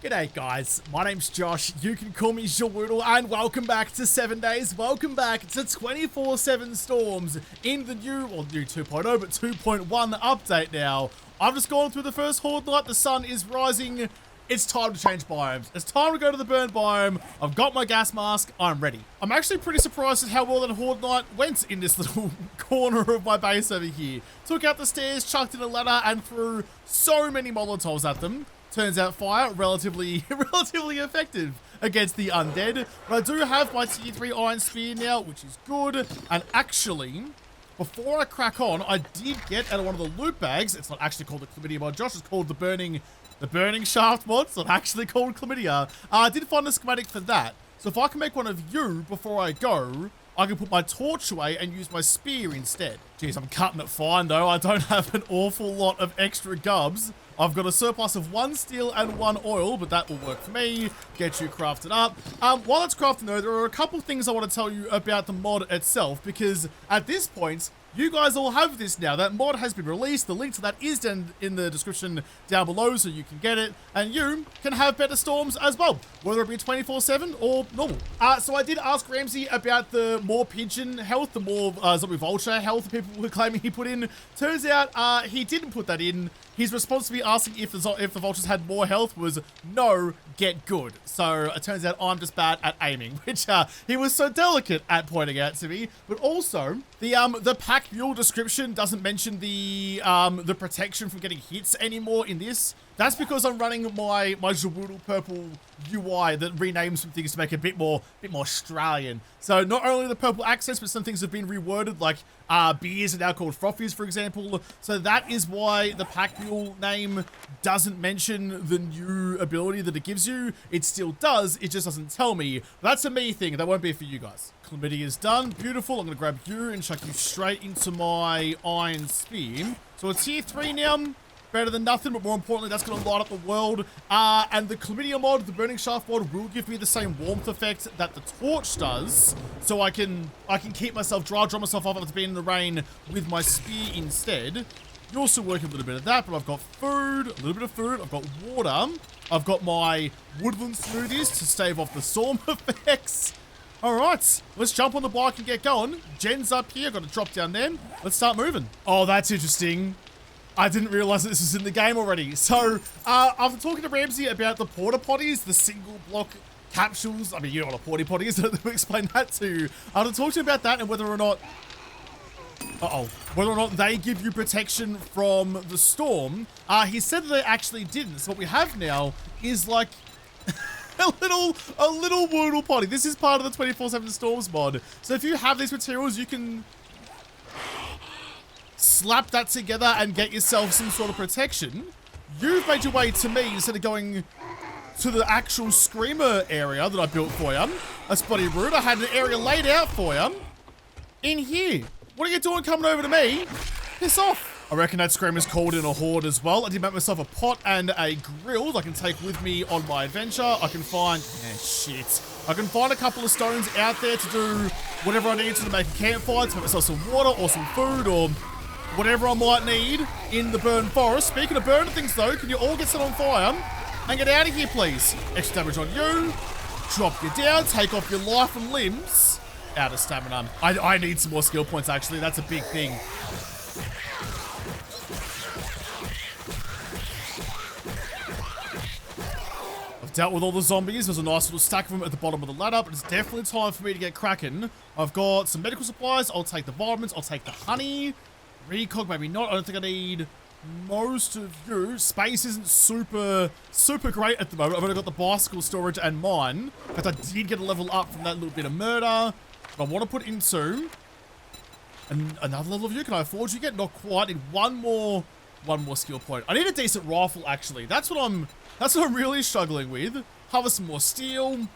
G'day guys, my name's Josh, you can call me JaWoodle, and welcome back to 7 days, welcome back to 24/7 storms in the new 2.0, but 2.1 update now. I've just gone through the first horde night, the sun is rising, it's time to change biomes. It's time to go to the burn biome, I've got my gas mask, I'm ready. I'm actually pretty surprised at how well that horde night went in this little corner of my base over here. Took out the stairs, chucked in a ladder, and threw so many Molotovs at them. Turns out fire, relatively effective against the undead. But I do have my tier 3 iron spear now, which is good. And actually, before I crack on, I did get out of one of the loot bags. It's not actually called the chlamydia mod, Josh. It's called the burning shaft mod. It's not actually called chlamydia. I did find a schematic for that. So if I can make one of you before I go, I can put my torch away and use my spear instead. Jeez, I'm cutting it fine though. I don't have an awful lot of extra gubs. I've got a surplus of 1 steel and 1 oil, but that will work for me. Get you crafted up. While it's crafting though, there are a couple things I want to tell you about the mod itself, because at this point, you guys all have this now. That mod has been released. The link to that is down in the description down below, so you can get it. And you can have better storms as well, whether it be 24/7 or normal. So I did ask Ramsay about the more pigeon health, the more zombie vulture health people were claiming he put in. Turns out he didn't put that in. His response to me asking if the vultures had more health was, no, get good. So it turns out I'm just bad at aiming, which he was so delicate at pointing out to me. But also, the pack mule description doesn't mention the protection from getting hits anymore in this. That's because I'm running my JaWoodle purple UI that renames some things to make it a bit more Australian. So not only the purple accents, but some things have been reworded, like beers are now called frothies, for example. So that is why the pack mule name doesn't mention the new ability that it gives you. It still does, it just doesn't tell me. That's a me thing, that won't be for you guys. Chlamydia is done, beautiful. I'm gonna grab you and chuck you straight into my iron spear. So it's tier 3 now. Better than nothing, but more importantly, that's going to light up the world. And the chlamydia mod, the burning shaft mod, will give me the same warmth effect that the torch does. So I can keep myself dry myself off after being in the rain with my spear instead. You also work a little bit of that, but I've got food, a little bit of food. I've got water. I've got my woodland smoothies to stave off the storm effects. All right, let's jump on the bike and get going. Jen's up here. I've got to drop down there. Let's start moving. Oh, that's interesting. I didn't realize that this was in the game already. So, after talking to Ramsay about the porta potties, the single block capsules, I mean, you know what a porta potty is, I don't explain that to you. After talking about that and whether or not, whether or not they give you protection from the storm, he said that they actually didn't. So what we have now is like a little Woodle potty. This is part of the 24/7 storms mod. So if you have these materials, you can slap that together and get yourself some sort of protection. You've made your way to me instead of going to the actual screamer area that I built for you. That's bloody rude. I had an area laid out for you. In here. What are you doing coming over to me? Piss off. I reckon that screamer's called in a horde as well. I did make myself a pot and a grill that I can take with me on my adventure. I can find... I can find a couple of stones out there to do whatever I need to make a campfire, to make myself some water or some food or whatever I might need in the burned forest. Speaking of burning things though, can you all get set on fire and get out of here please? Extra damage on you, drop you down, take off your life and limbs. Out of stamina. I need some more skill points actually, that's a big thing. I've dealt with all the zombies, there's a nice little stack of them at the bottom of the ladder, but it's definitely time for me to get cracking. I've got some medical supplies, I'll take the vitamins, I'll take the honey. Recog, maybe not. I don't think I need most of you. Space isn't super great at the moment. I've only got the bicycle storage and mine. In fact, I did get a level up from that little bit of murder. But I want to put into another level of you. Can I afford you yet? Not quite. I need one more skill point. I need a decent rifle, actually. That's what I'm really struggling with. Harvest some more steel.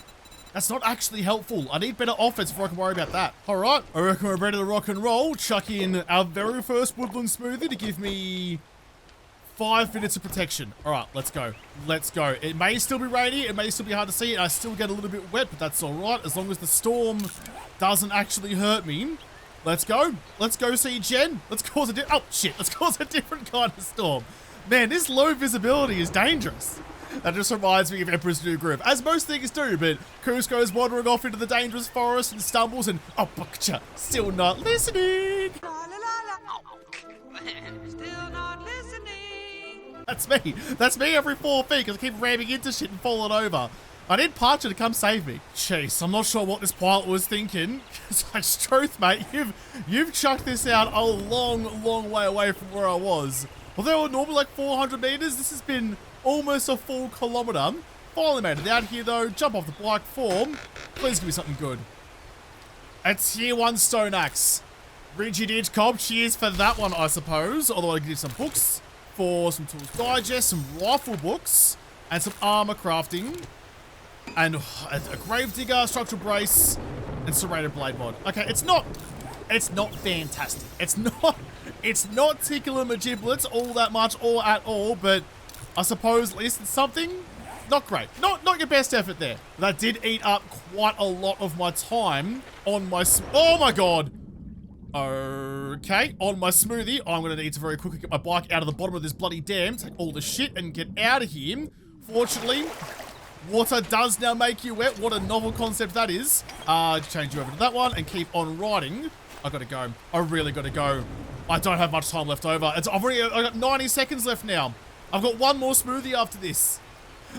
That's not actually helpful. I need better offense before I can worry about that. All right, I reckon we're ready to rock and roll. Chuck in our very first woodland smoothie to give me 5 minutes of protection. All right, let's go. Let's go. It may still be rainy. It may still be hard to see. And I still get a little bit wet, but that's all right. As long as the storm doesn't actually hurt me. Let's go. Let's go see Jen. Let's cause a different kind of storm. Man, this low visibility is dangerous. That just reminds me of Emperor's New Groove, as most things do, but Cusco's wandering off into the dangerous forest and stumbles and, oh, bukcha, still not listening. Still not listening. That's me. That's me every 4 feet, because I keep ramming into shit and falling over. I need Parcher to come save me. Jeez, I'm not sure what this pilot was thinking. It's like, truth, mate, you've chucked this out a long way away from where I was. Although we're normally like 400 meters, this has been almost a full kilometer. Finally made it out here though. Jump off the bike form. Please give me something good. A tier 1 stone axe. Rigid edge cob. Cheers for that one, I suppose. Although I can do some books for some tools digest, some rifle books, and some armor crafting. And a gravedigger, structural brace, and serrated blade mod. Okay, it's not fantastic. It's not tickling my giblets all that much or at all, but I suppose at least it's something. Not great. Not your best effort there. That did eat up quite a lot of my time on my oh my god. Okay, on my smoothie, I'm gonna need to very quickly get my bike out of the bottom of this bloody dam, take all the shit and get out of here. Fortunately, water does now make you wet. What a novel concept that is. Change you over to that one and keep on riding. I gotta go. I really gotta go. I don't have much time left over. I've got 90 seconds left now. I've got one more smoothie after this.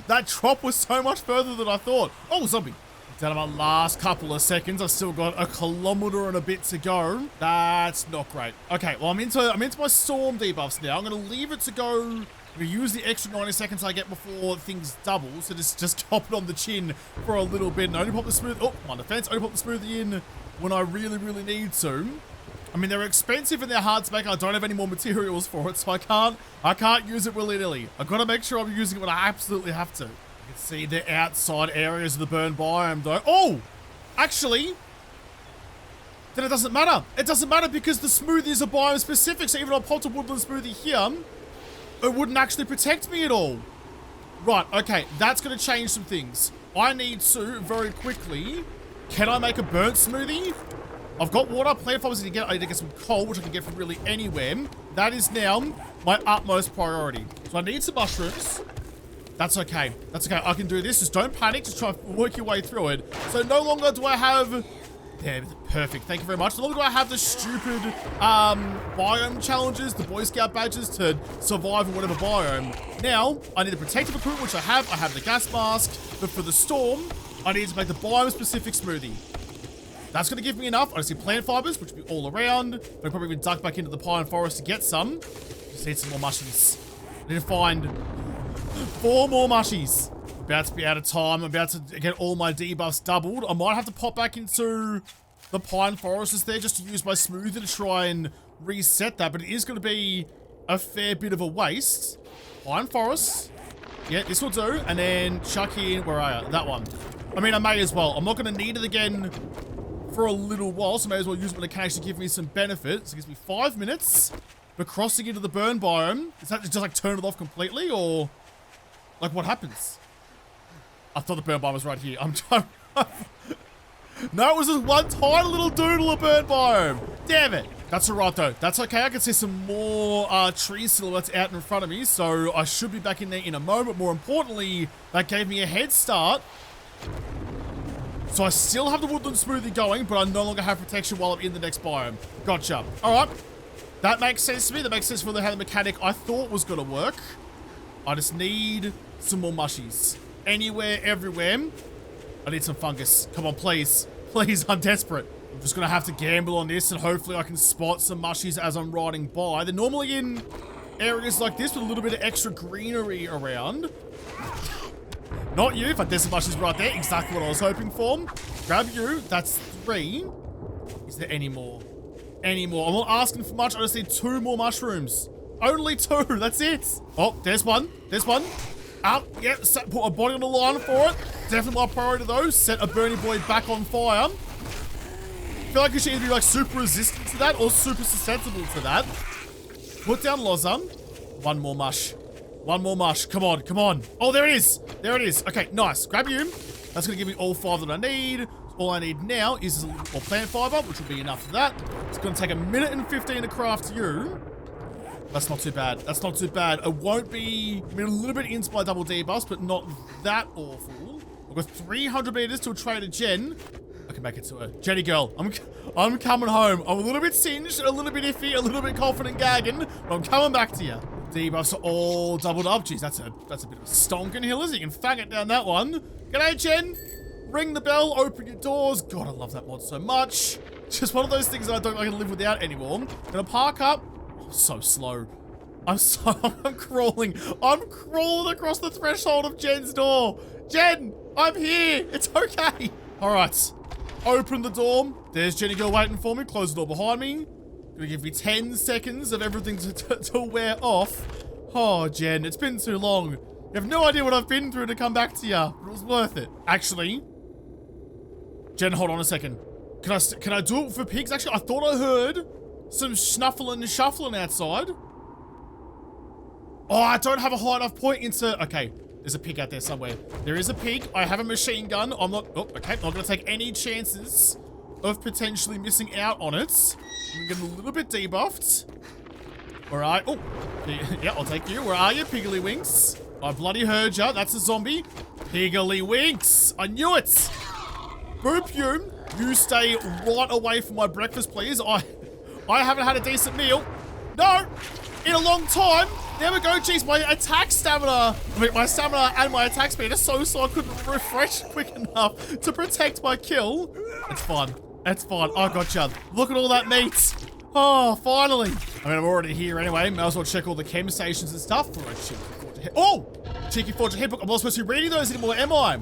That drop was so much further than I thought. Oh, zombie. Down to my last couple of seconds. I've still got a kilometer and a bit to go. That's not great. Okay, well, I'm into my storm debuffs now. I'm gonna leave it to go. I'm gonna use the extra 90 seconds I get before things double. So just hop it on the chin for a little bit and only pop the smoothie. Oh, my defense. Only pop the smoothie in when I really need to. I mean, they're expensive and they're hard to make. I don't have any more materials for it, so I can't use it willy-nilly. I've got to make sure I'm using it when I absolutely have to. You can see the outside areas of the burn biome, though. Oh! Actually, then it doesn't matter. It doesn't matter because the smoothies are biome-specific, so even if I popped a woodland smoothie here, it wouldn't actually protect me at all. Right, okay, that's going to change some things. I need to, very quickly, can I make a burnt smoothie? I've got water, plant fibers, I need to get some coal, which I can get from really anywhere. That is now my utmost priority. So I need some mushrooms. That's okay. That's okay. I can do this. Just don't panic. Just try and work your way through it. So no longer do I have... There, perfect. Thank you very much. No longer do I have the stupid biome challenges, the Boy Scout badges to survive in whatever biome. Now, I need the protective equipment, which I have. I have the gas mask. But for the storm, I need to make the biome-specific smoothie. That's going to give me enough. I just need plant fibers, which will be all around. I'll probably even duck back into the pine forest to get some. Just need some more mushies. I need to find 4 more mushies. I'm about to be out of time. I'm about to get all my debuffs doubled. I might have to pop back into the pine forests there just to use my smoother to try and reset that. But it is going to be a fair bit of a waste. Pine forests. Yeah, this will do. And then chuck in, where are you? That one. I mean, I may as well. I'm not going to need it again for a little while, so I may as well use it when it can actually give me some benefit. So it gives me 5 minutes. We're crossing into the burn biome. Is that just like turn it off completely, or like what happens? I thought the burn biome was right here. I'm trying. No, it was just one tiny little doodle of burn biome. Damn it. That's alright though. That's okay. I can see some more tree silhouettes out in front of me, so I should be back in there in a moment. More importantly, that gave me a head start. So I still have the woodland smoothie going, but I no longer have protection while I'm in the next biome. Gotcha. Alright. That makes sense to me. That makes sense for how the mechanic I thought was going to work. I just need some more mushies. Anywhere, everywhere. I need some fungus. Come on, please. Please, I'm desperate. I'm just going to have to gamble on this, and hopefully I can spot some mushies as I'm riding by. They're normally in areas like this with a little bit of extra greenery around. Not you, but there's some mushies right there. Exactly what I was hoping for. Grab you. That's 3. Is there any more? Any more? I'm not asking for much. I just need 2 more mushrooms. Only 2. That's it. Oh, there's one. There's one. Up. Yep. Put a body on the line for it. Definitely my priority though. Set a Bernie boy back on fire. I feel like you should either be like super resistant to that or super susceptible to that. Put down Loza. 1 more mush. 1 more mush. Come on, come on. Oh, there it is. There it is. Okay, nice. Grab you. That's going to give me all 5 that I need. All I need now is a little more plant fiber, which will be enough for that. It's going to take 1 minute and 15 to craft you. That's not too bad. That's not too bad. It won't be, I mean, a little bit into my double debuffs, but not that awful. I've got 300 meters to a trader Jen. I can make it to her. Jenny girl, I'm coming home. I'm a little bit singed, a little bit iffy, a little bit confident gagging, but I'm coming back to you. Debuffs are all doubled up. Jeez, that's a bit of a stonking hill, isn't it? You can fang it down that one. G'day, Jen. Ring the bell, open your doors. God, I love that mod so much. Just one of those things that I don't like to live without anymore. Gonna park up. Oh, so slow. I'm crawling. I'm crawling across the threshold of Jen's door. Jen, I'm here. It's okay. All right. Open the door. There's Jenny girl waiting for me. Close the door behind me. Gonna give me 10 seconds of everything to wear off. Oh, Jen, it's been too long. You have no idea what I've been through to come back to you. But it was worth it. Actually, Jen, hold on a second. Can I do it for pigs? Actually, I thought I heard some snuffling and shuffling outside. Oh, I don't have a high enough point into... Okay, there's a pig out there somewhere. There is a pig. I have a machine gun. I'm not... Oh, okay. I'm not going to take any chances of potentially missing out on it. I'm getting a little bit debuffed. All right. Oh, yeah, I'll take you. Where are you, Piggly Winks? I bloody heard ya. That's a zombie. Piggly Winks. I knew it. Boop you. You stay right away from my breakfast, please. I haven't had a decent meal. No, in a long time. There we go. Jeez, my attack stamina. I mean, my stamina and my attack speed are so slow I couldn't refresh quick enough to protect my kill. It's fine. It's fine. I gotcha. Look at all that meat. Oh, finally. I mean, I'm already here anyway. May as well check all the chem stations and stuff for a cheeky Forge Ahead. Oh, cheeky Forge Ahead book. I'm not supposed to be reading those anymore, am I?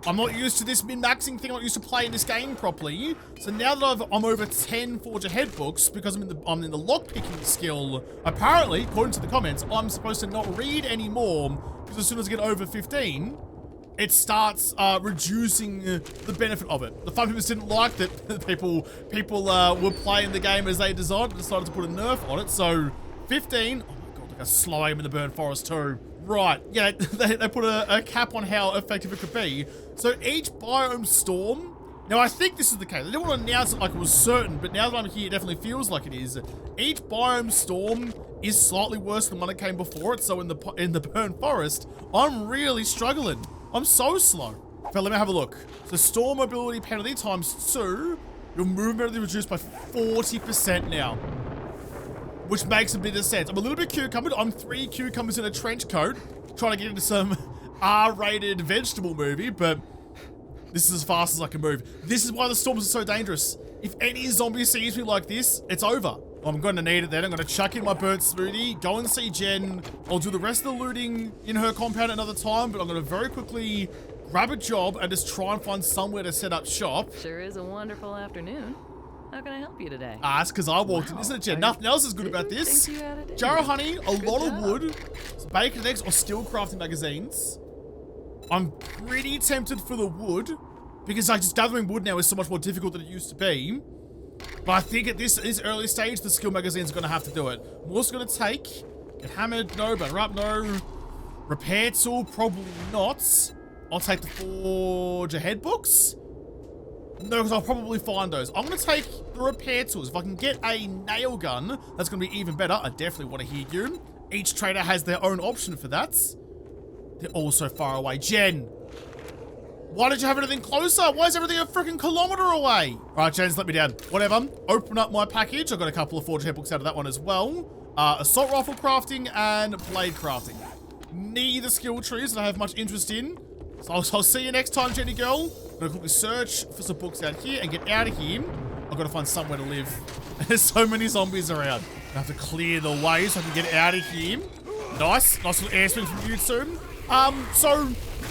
I'm not used to this min-maxing thing. I'm not used to playing this game properly. So now that I'm over 10 Forge Ahead books, because I'm in the lock-picking skill, apparently, according to the comments, I'm supposed to not read anymore, because as soon as I get over 15, it starts reducing the benefit of it. The fun people didn't like that people were playing the game as they designed and decided to put a nerf on it. So 15, oh my god, look how slow I am in the Burn Forest too. Right, yeah, they put a cap on how effective it could be. So each biome storm, now I think this is the case. I didn't want to announce it like it was certain, but now that I'm here, it definitely feels like it is. Each biome storm is slightly worse than one that came before it. So in the Burn Forest, I'm really struggling. I'm so slow. But let me have a look. So storm mobility penalty times 2, your movement is reduced by 40% now. Which makes a bit of sense. I'm a little bit cucumbered. I'm 3 cucumbers in a trench coat, trying to get into some R-rated vegetable movie, but this is as fast as I can move. This is why the storms are so dangerous. If any zombie sees me like this, it's over. I'm going to need it then. I'm going to chuck in my burnt smoothie, go and see Jen. I'll do the rest of the looting in her compound another time, but I'm going to very quickly grab a job and just try and find somewhere to set up shop. Sure is a wonderful afternoon. How can I help you today? That's because I walked in, isn't it, Jen? Nothing else is good about this. Jar of honey, a lot of wood, some bacon and eggs, or steel crafting magazines. I'm pretty tempted for the wood, because like just gathering wood now is so much more difficult than it used to be. But I think at this early stage, the skill magazine's going to have to do it. I'm also going to take, get hammered, no, butter up, no. Repair tool, probably not. I'll take the Forge Ahead books. No, because I'll probably find those. I'm going to take the repair tools. If I can get a nail gun, that's going to be even better. I definitely want to hear you. Each trader has their own option for that. They're all so far away. Jen, why did you have anything closer? Why is everything a freaking kilometer away? All right, Jen's let me down. Whatever. Open up my package. I've got a couple of Forge Ahead books out of that one as well. Assault rifle crafting and blade crafting. Neither skill trees that I have much interest in. So I'll see you next time, Jenny girl. I'm gonna quickly search for some books out here and get out of here. I've got to find somewhere to live. There's so many zombies around. I have to clear the way so I can get out of here. Nice little airspeed from you too. So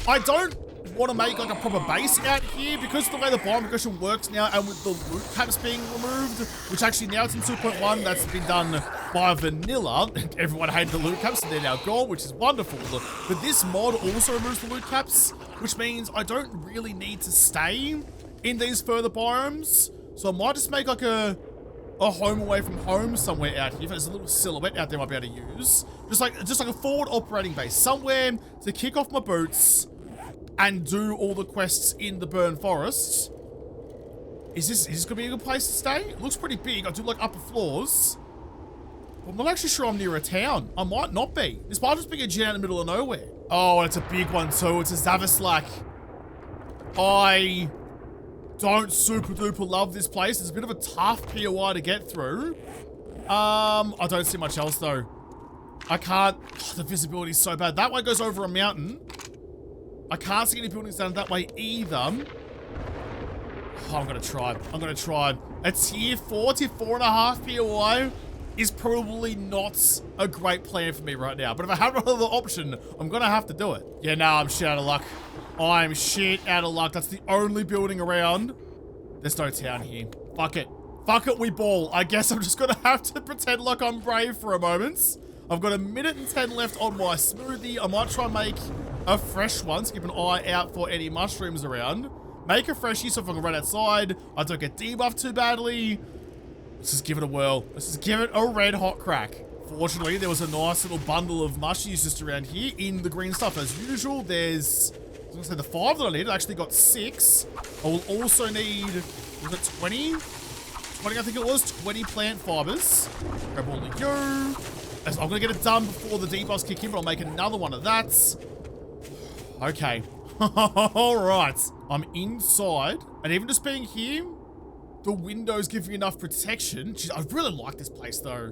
I don't want to make like a proper base out here because of the way the biome progression works now, and with the loot caps being removed, which actually now it's in 2.1, that's been done by vanilla. Everyone hated the loot caps and they're now gone, which is wonderful. But this mod also removes the loot caps, which means I don't really need to stay in these further biomes. So I might just make like a home away from home somewhere out here. If there's a little silhouette out there I might be able to use. Just like a forward operating base. Somewhere to kick off my boots and do all the quests in the Burn Forest. Is this gonna be a good place to stay? It looks pretty big. I do like upper floors. I'm not actually sure I'm near a town. I might not be. This might just be a gen out in the middle of nowhere. Oh, and it's a big one too. It's a Zavaslak. I don't super duper love this place. It's a bit of a tough POI to get through. I don't see much else though. I can't. Oh, the visibility is so bad. That way goes over a mountain. I can't see any buildings down that way either. Oh, I'm gonna try. I'm gonna try. A tier 4 to 4.5 POI is probably not a great plan for me right now. But if I have no other option, I'm gonna have to do it. Yeah, nah, I'm shit out of luck. I'm shit out of luck. That's the only building around. There's no town here. Fuck it. Fuck it, we ball. I guess I'm just gonna have to pretend like I'm brave for a moment. I've got 1 minute and 10 left on my smoothie. I might try and make a fresh one to keep an eye out for any mushrooms around. Make a freshie so if I can run outside, I don't get debuffed too badly. Let's just give it a whirl. Let's just give it a red hot crack. Fortunately, there was a nice little bundle of mushies just around here in the green stuff. As usual, there's, I was gonna say the 5 that I need. I actually got 6. I will also need, was it 20? 20, I think it was, 20 plant fibers. Grab all of you. I'm gonna get it done before the debuffs kick in, but I'll make another one of that. Okay. All right. I'm inside, and even just being here, the windows give me enough protection. Jeez, I really like this place though.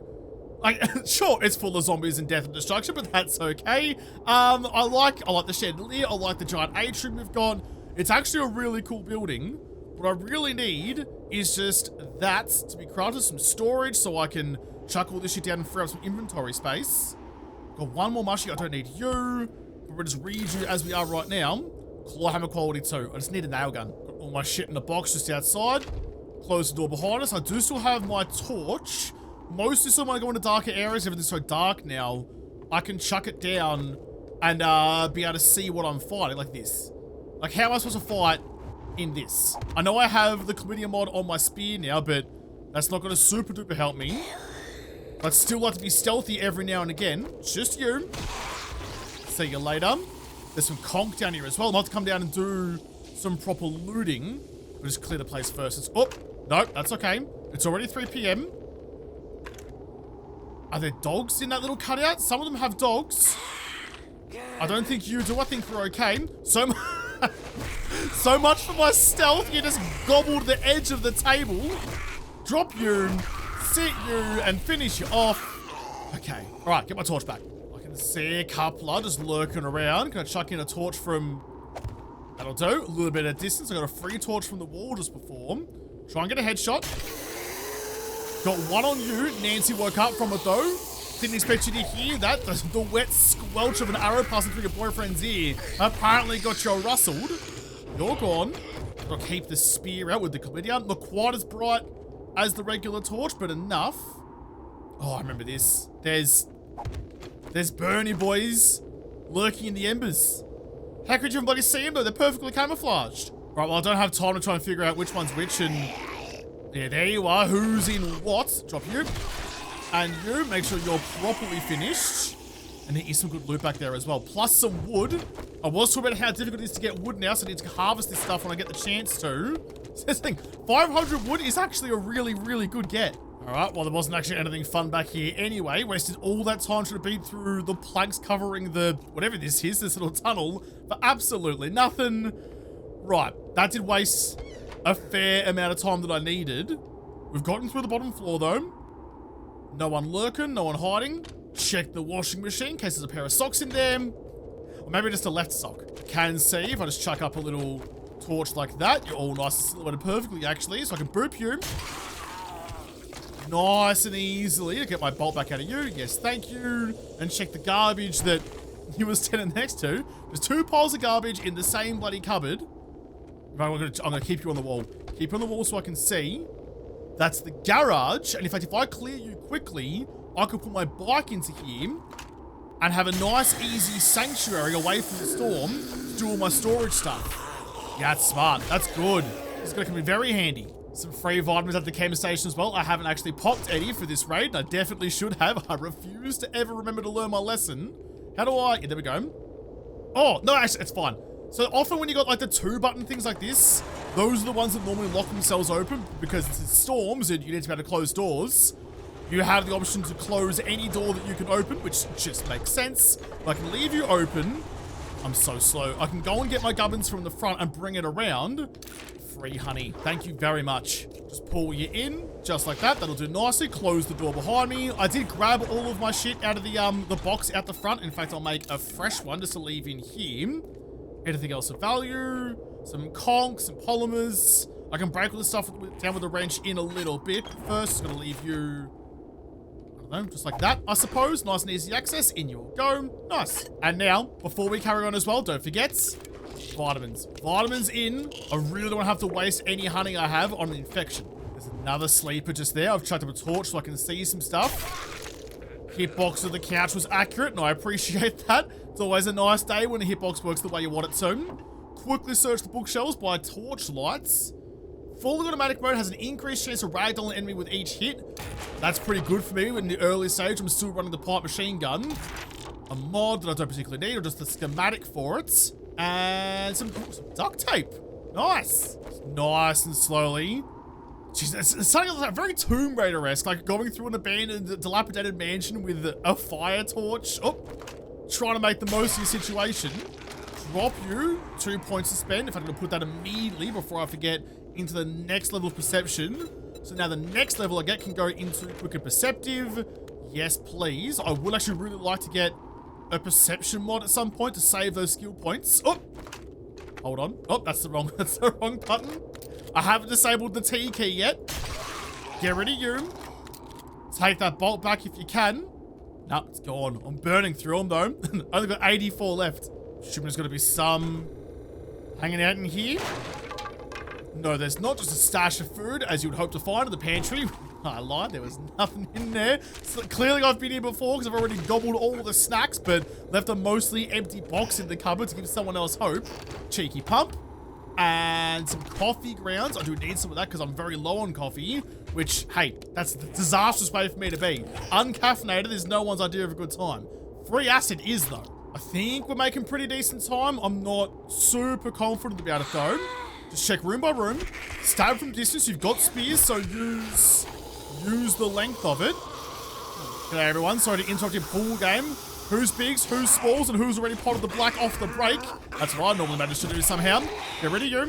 Like, sure, it's full of zombies and death and destruction, but that's okay. I like the chandelier. I like the giant atrium we've got. It's actually a really cool building. What I really need is just that to be crafted, some storage so I can chuck all this shit down and free up some inventory space. Got one more mushy. I don't need you. But we'll just read you as we are right now. Claw hammer quality 2. I just need a nail gun. Got all my shit in the box just outside. Close the door behind us. I do still have my torch. Mostly so when I go into darker areas, everything's so dark now, I can chuck it down and be able to see what I'm fighting like this. Like, how am I supposed to fight in this? I know I have the chlamydia mod on my spear now, but that's not going to super duper help me. I'd still like to be stealthy every now and again. Just you. See you later. There's some conch down here as well. I'll have to come down and do some proper looting. We'll just clear the place first. It's, oh, no, that's okay. It's already 3 p.m. Are there dogs in that little cutout? Some of them have dogs. I don't think you do. I think we're okay. So much for my stealth. You just gobbled the edge of the table. Drop you, sit you, and finish you off. Okay. All right, get my torch back. I can see a couple just lurking around. Can I chuck in a torch from... That'll do. A little bit of distance. I got a free torch from the wall just before. Try and get a headshot. Got one on you. Nancy woke up from it though. Didn't expect you to hear that. The wet squelch of an arrow passing through your boyfriend's ear apparently got you rustled. You're gone. I'll keep the spear out with the chlamydia. Not quite as bright as the regular torch, but enough. Oh, I remember this. There's Bernie boys lurking in the embers. How could you even bloody see them though? They're perfectly camouflaged. Right, well, I don't have time to try and figure out which one's which, and yeah, there you are. Who's in what? Drop you. And you, make sure you're properly finished. And there is some good loot back there as well. Plus some wood. I was talking about how difficult it is to get wood now, so I need to harvest this stuff when I get the chance to. So this thing, 500 wood is actually a really, really good get. All right, well, there wasn't actually anything fun back here anyway. Wasted all that time trying to beat through the planks covering the, whatever this is, this little tunnel, for absolutely nothing. Right, that did waste a fair amount of time that I needed. We've gotten through the bottom floor though. No one lurking, no one hiding. Check the washing machine in case there's a pair of socks in there. Or maybe just a left sock. Can see if I just chuck up a little torch like that. You're all nice and silhouetted perfectly actually, so I can boop you. Nice and easily to get my bolt back out of you. Yes, thank you. And check the garbage that he was standing next to. There's 2 piles of garbage in the same bloody cupboard. I'm gonna keep you on the wall. Keep you on the wall so I can see. That's the garage. And in fact, if I clear you quickly, I could put my bike into here and have a nice, easy sanctuary away from the storm to do all my storage stuff. Yeah, that's smart. That's good. It's gonna come in very handy. Some free vitamins at the chemist station as well. I haven't actually popped any for this raid, and I definitely should have. I refuse to ever remember to learn my lesson. How do I... Yeah, there we go. Oh, no, actually, it's fine. So often when you got like the 2-button things like this, those are the ones that normally lock themselves open because it's storms and you need to be able to close doors. You have the option to close any door that you can open, which just makes sense. I can leave you open. I'm so slow. I can go and get my gubbins from the front and bring it around. Free honey. Thank you very much. Just pull you in, just like that. That'll do nicely. Close the door behind me. I did grab all of my shit out of the box out the front. In fact, I'll make a fresh one just to leave in here. Anything else of value? Some conch, some polymers. I can break all this stuff down with a wrench in a little bit. First, I'm gonna leave you... just like that, I suppose. Nice and easy access. In you will go. Nice. And now, before we carry on as well, don't forget, vitamins. Vitamins in. I really don't have to waste any honey I have on an infection. There's another sleeper just there. I've chucked up a torch so I can see some stuff. Hitbox of the couch was accurate, and I appreciate that. It's always a nice day when a hitbox works the way you want it to. Quickly search the bookshelves by torch lights. Fully automatic mode has an increased chance of ragdoll an enemy with each hit. That's pretty good for me. In the early stage, I'm still running the pipe machine gun. A mod that I don't particularly need, or just a schematic for it. And some duct tape. Nice. Nice and slowly. Jeez, it's something like very Tomb Raider-esque, like going through an abandoned, dilapidated mansion with a fire torch. Oh, trying to make the most of your situation. Drop you 2 points to spend. If I'm going to put that immediately before I forget, into the next level of perception. So now the next level I get can go into quick and perceptive. Yes, please. I would actually really like to get a perception mod at some point to save those skill points. Oh, hold on. Oh, that's the wrong button. I haven't disabled the T key yet. Get rid of you. Take that bolt back if you can. No, it's gone. I'm burning through them though. Only got 84 left. Assuming there's got to be some hanging out in here. No, there's not. Just a stash of food, as you would hope to find in the pantry. I lied, there was nothing in there. So clearly I've been here before because I've already gobbled all the snacks, but left a mostly empty box in the cupboard to give someone else hope. Cheeky pump. And some coffee grounds. I do need some of that because I'm very low on coffee, which, hey, that's the disastrous way for me to be. Uncaffeinated is no one's idea of a good time. Free acid is, though. I think we're making pretty decent time. I'm not super confident about it, though. Just check room by room. Stab from distance. You've got spears, so use the length of it. G'day, everyone. Sorry to interrupt your pool game. Who's bigs, who's smalls, and who's already potted the black off the break. That's what I normally manage to do somehow. Get rid of you.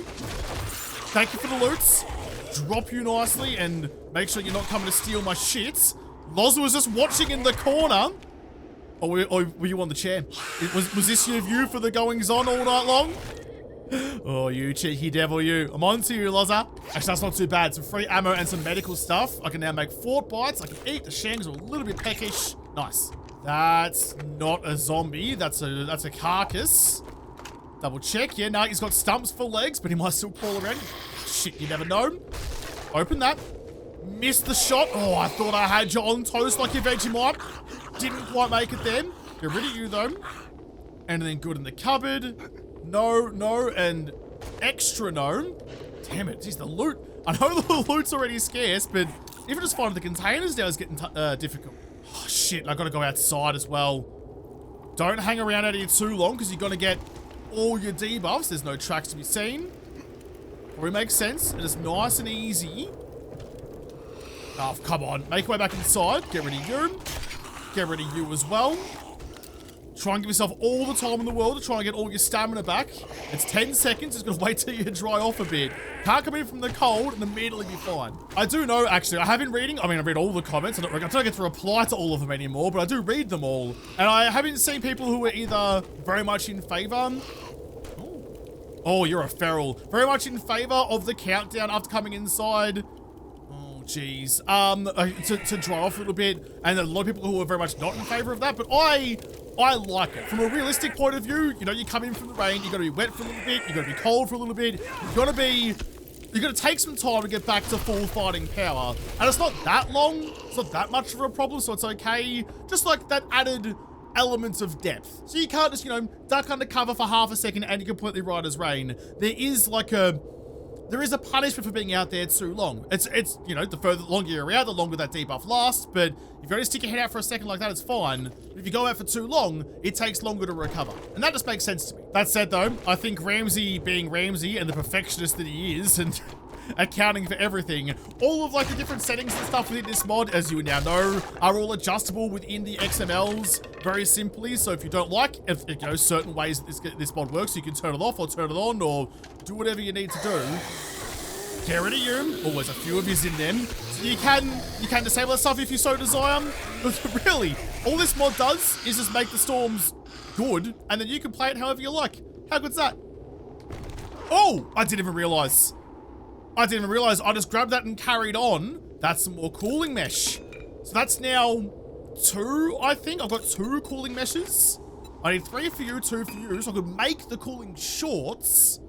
Thank you for the loots. Drop you nicely and make sure you're not coming to steal my shit. Loz was just watching in the corner. Or were you on the chair? Was this your view for the goings-on all night long? Oh, you cheeky devil, you. I'm on to you, Loza. Actually, that's not too bad. Some free ammo and some medical stuff. I can now make fort bites. I can eat. The shangs are a little bit peckish. Nice. That's not a zombie. That's a carcass. Double check. Yeah, no, he's got stumps for legs, but he might still crawl around. Shit, you never know. Open that. Missed the shot. Oh, I thought I had you on toast like your Vegemite. Didn't quite make it then. Get rid of you, though. Anything good in the cupboard? No, no, and extra no. Damn it, geez, the loot. I know the loot's already scarce, but even just finding the containers now is getting difficult. Oh, shit, I gotta go outside as well. Don't hang around out here too long, because you're gonna get all your debuffs. There's no tracks to be seen. Probably makes sense, and it's nice and easy. Oh, come on. Make your way back inside. Get rid of you. Get rid of you as well. Try and give yourself all the time in the world to try and get all your stamina back. It's 10 seconds. It's going to wait till you dry off a bit. Can't come in from the cold and immediately be fine. I do know, actually, I have been reading. I mean, I read all the comments. I don't get to reply to all of them anymore, but I do read them all. And I haven't seen people who are either very much in favor. Oh, you're a feral. Very much in favor of the countdown after coming inside. Jeez, to dry off a little bit, and a lot of people who are very much not in favor of that, but I like it. From a realistic point of view, you know, you come in from the rain, you gotta be wet for a little bit, you gotta be cold for a little bit, you gotta take some time to get back to full fighting power, and it's not that long, it's not that much of a problem, so it's okay, just like that added element of depth. So you can't just, you know, duck under cover for half a second and you're completely right as rain. There is a punishment for being out there too long. It's you know, the longer you're out, the longer that debuff lasts, but if you only stick your head out for a second like that, it's fine. But if you go out for too long, it takes longer to recover. And that just makes sense to me. That said though, I think Ramsay being Ramsay and the perfectionist that he is, and accounting for everything. All of like the different settings and stuff within this mod, as you now know, are all adjustable within the XMLs very simply. So if you don't like, if you know, certain ways that this mod works, you can turn it off or turn it on or do whatever you need to do. Get rid of you. Always a few of yous in them. So you can disable that stuff if you so desire. But really, all this mod does is just make the storms good, and then you can play it however you like. How good's that? Oh, I didn't even realize. I just grabbed that and carried on. That's some more cooling mesh. So that's now 2, I think. I've got 2 cooling meshes. I need 3 for you, 2 for you. So I could make the cooling shorts.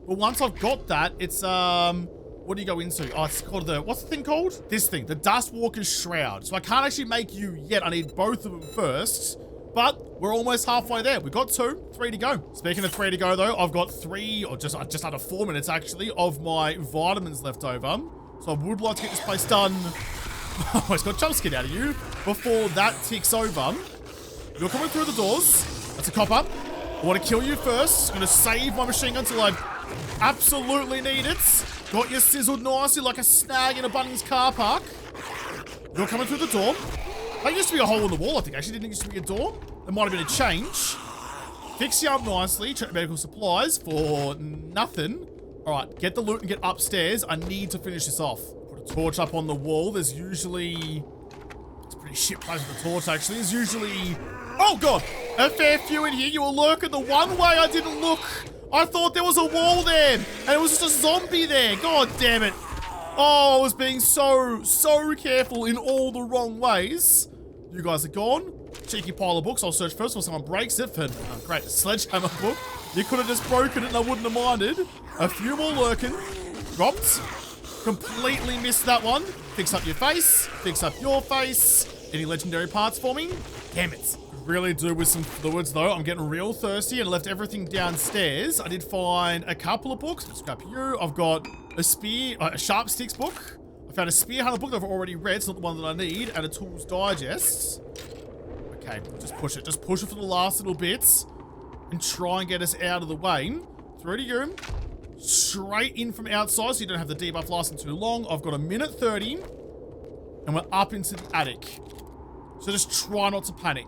But once I've got that, it's, what do you go into? Oh, it's called what's the thing called? This thing, the Dustwalker's Shroud. So I can't actually make you yet. I need both of them first. But we're almost halfway there. We've got 2, 3 to go. Speaking of 3 to go though, I've got 3, or just under 4 minutes actually, of my vitamins left over. So I would like to get this place done. Oh, it's got jump scared out of you before that ticks over. You're coming through the doors. That's a copper. I want to kill you first. I'm going to save my machine gun until I absolutely need it. Got you sizzled nicely like a snag in a Bunnings car park. You're coming through the door. That used to be a hole in the wall, I think. Actually, didn't used to be a door. There might have been a change. Fix you up nicely. Check medical supplies for nothing. All right, get the loot and get upstairs. I need to finish this off. Put a torch up on the wall. There's usually... It's a pretty shit place with a torch, actually. There's usually... Oh, God. A fair few in here. You were lurking the one way I didn't look. I thought there was a wall there. And it was just a zombie there. God damn it. Oh, I was being so careful in all the wrong ways. You guys are gone. Cheeky pile of books. I'll search first before someone breaks it for, great, a sledgehammer book. You could have just broken it and I wouldn't have minded. A few more lurking. Dropped. Completely missed that one. Fix up your face. Fix up your face. Any legendary parts for me? Damn it. Really do with some fluids though. I'm getting real thirsty and left everything downstairs. I did find a couple of books. Let's grab you. I've got a sharp sticks book. I found a spear hunter book that I've already read. It's not the one that I need. And a tools digest. Okay, just push it. Just push it for the last little bits. And try and get us out of the way. Through to you. Straight in from outside so you don't have the debuff lasting too long. I've got a minute 30. And we're up into the attic. So just try not to panic.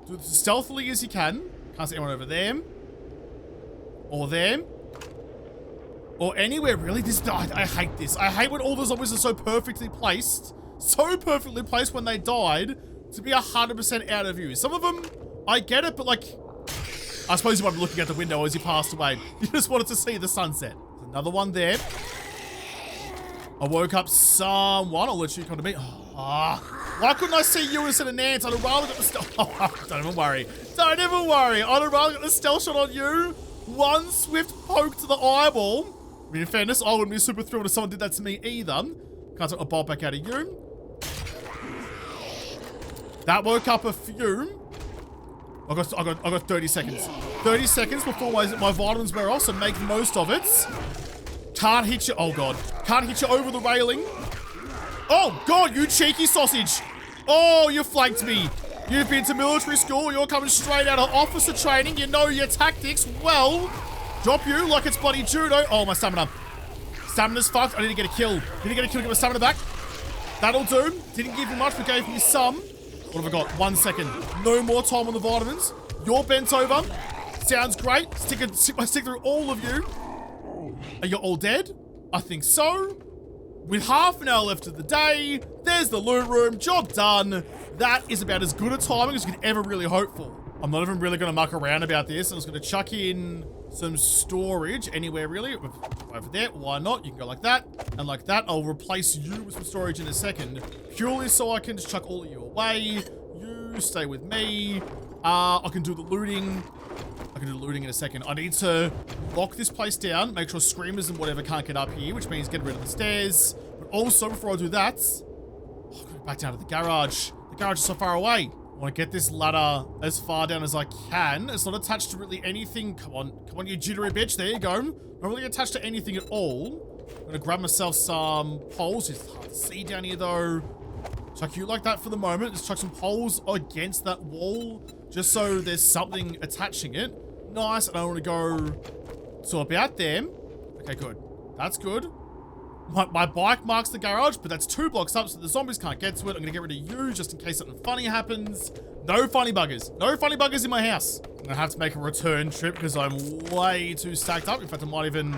Do it as stealthily as you can. Can't see anyone over there. Or there. Or anywhere, really. I hate this. I hate when all the zombies are so perfectly placed. So perfectly placed when they died to be 100% out of view. Some of them, I get it, but like... I suppose you might be looking out the window as you passed away. You just wanted to see the sunset. There's another one there. I woke up someone. I'll let you come to me. Why couldn't I see you instead of Nance? I'd have rather got the stealth. Oh, don't even worry. Don't even worry. I'd have rather got the stealth shot on you. One swift poke to the eyeball. I mean, in fairness, I wouldn't be super thrilled if someone did that to me either. Can't take a bolt back out of you. That woke up a few. I got 30 seconds. 30 seconds before my vitamins wear off, so make the most of it. Can't hit you. Oh, God. Can't hit you over the railing. Oh, God, you cheeky sausage. Oh, you flanked me. You've been to military school. You're coming straight out of officer training. You know your tactics. Well, drop you like it's bloody judo. Oh, my stamina. Stamina's fucked. I need to get a kill. Need to get a kill to get my stamina back. That'll do. Didn't give you much, but gave me some. What have I got? 1 second. No more time on the vitamins. You're bent over. Sounds great. Stick through all of you. Are you all dead? I think so. With half an hour left of the day, there's the loot room. Job done. That is about as good a timing as you could ever really hope for. I'm not even really going to muck around about this. I'm just going to chuck in some storage anywhere, really. Over there. Why not? You can go like that and like that. I'll replace you with some storage in a second. Purely so I can just chuck all of you away. You stay with me. I can do the looting. I can do the looting in a second. I need to lock this place down. Make sure screamers and whatever can't get up here, which means get rid of the stairs. But also, before I do that, I've got to go back down to the garage. The garage is so far away. I want to get this ladder as far down as I can. It's not attached to really anything. Come on, you jittery bitch. There you go. Not really attached to anything at all. I'm going to grab myself some poles. It's hard to see down here, though. Chuck you like that for the moment. Just chuck some poles against that wall, just so there's something attaching it. Nice. And I want to go to about there. Okay, good. That's good. My bike marks the garage, but that's 2 blocks up, so the zombies can't get to it. I'm gonna get rid of you just in case something funny happens. No funny buggers. No funny buggers in my house. I'm gonna have to make a return trip because I'm way too stacked up. In fact, I might even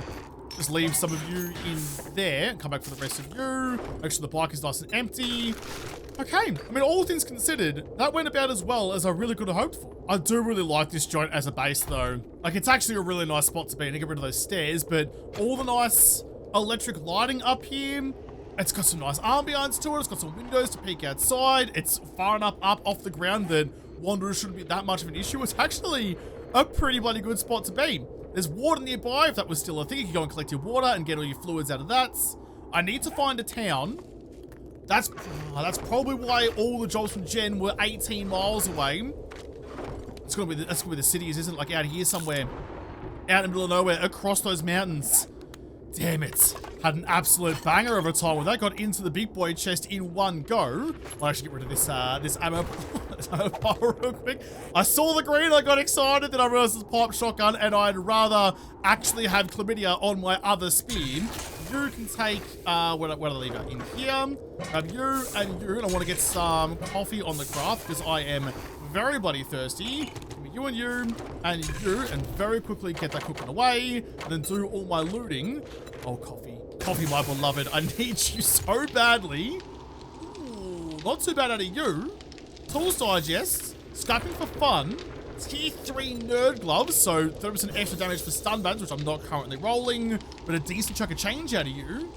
just leave some of you in there and come back for the rest of you. Make sure the bike is nice and empty. Okay, I mean, all things considered, that went about as well as I really could have hoped for. I do really like this joint as a base, though. Like, it's actually a really nice spot to be, and to get rid of those stairs, but all the nice electric lighting up here, it's got some nice ambiance to it. It's got some windows to peek outside. It's far enough up off the ground that wanderers shouldn't be that much of an issue. It's actually a pretty bloody good spot to be. There's water nearby, if that was still a thing. You can go and collect your water and get all your fluids out of that. I need to find a town. That's probably why all the jobs from Jen were 18 miles away. That's gonna be the cities, isn't it? Like out here somewhere. Out in the middle of nowhere, across those mountains. Damn it. Had an absolute banger of a time when that got into the big boy chest in one go. I'll actually get rid of this ammo pile real quick. I saw the green, I got excited, then I realized it's a pipe shotgun, and I'd rather actually have chlamydia on my other spear. You can take, where did I leave it? In here. Grab you and you, and I want to get some coffee on the craft because I am very bloody thirsty. Give me you and you, and very quickly get that cooking away, and then do all my looting. Oh, coffee. Coffee, my beloved. I need you so badly. Ooh, not too bad out of you. Tools digest. Scrapping for fun. Tier 3 nerd gloves, so 30% extra damage for stun bands, which I'm not currently rolling, but a decent chunk of change out of you.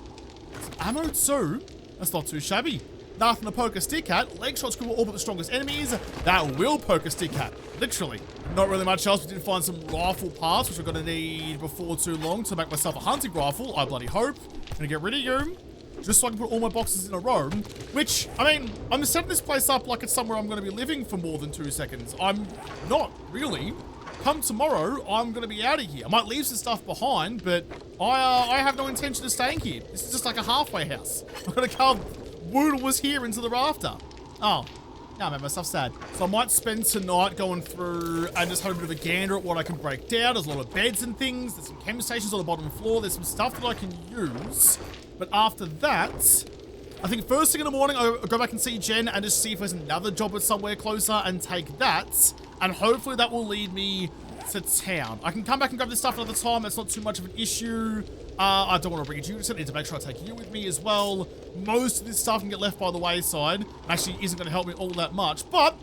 Some ammo too. That's not too shabby. Nothing to poke a stick at. Leg shots cool all but the strongest enemies. That will poke a stick at. Literally. Not really much else. We did find some rifle parts, which we're going to need before too long to make myself a hunting rifle. I bloody hope. Gonna get rid of you, just so I can put all my boxes in a row. Which, I mean, I'm setting this place up like it's somewhere I'm going to be living for more than 2 seconds. I'm not, really. Come tomorrow, I'm going to be out of here. I might leave some stuff behind, but I have no intention of staying here. This is just like a halfway house. I'm going to carve JaWoodle was here into the rafter. Oh, now I made myself sad. So I might spend tonight going through and just have a bit of a gander at what I can break down. There's a lot of beds and things. There's some chem stations on the bottom floor. There's some stuff that I can use. But after that, I think first thing in the morning, I'll go back and see Jen and just see if there's another job at somewhere closer and take that. And hopefully that will lead me to town. I can come back and grab this stuff another time. It's not too much of an issue. I don't want to bring you, so I need to make sure I take you with me as well. Most of this stuff can get left by the wayside. Actually isn't going to help me all that much. But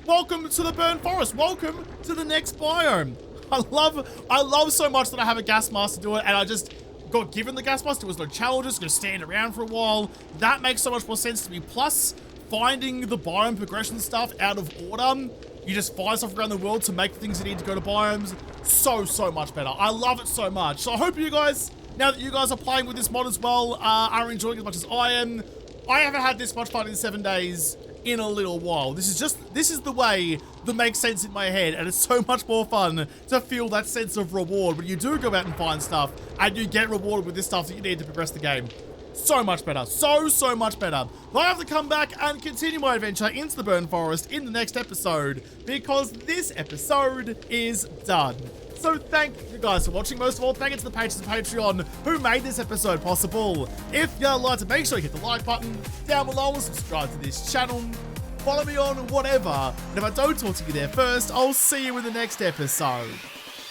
welcome to the Burnt Forest. Welcome to the next biome. I love so much that I have a gas mask to do it, and I just got given the gas mask. There was no challenges, gonna stand around for a while. That makes so much more sense to me. Plus, finding the biome progression stuff out of order. You just find stuff around the world to make the things you need to go to biomes. So much better. I love it so much. So I hope you guys, now that you guys are playing with this mod as well, are enjoying it as much as I am. I haven't had this much fun in 7 days in a little while. This is the way that makes sense in my head, and it's so much more fun to feel that sense of reward when you do go out and find stuff and you get rewarded with this stuff that you need to progress the game. So much better. So much better. But I have to come back and continue my adventure into the Burnt Forest in the next episode, because this episode is done. So thank you guys for watching. Most of all, thank you to the patrons of Patreon who made this episode possible. If you'd like to, make sure you hit the like button down below and subscribe to this channel. Follow me on whatever. And if I don't talk to you there first, I'll see you in the next episode.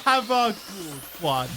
Have a good one.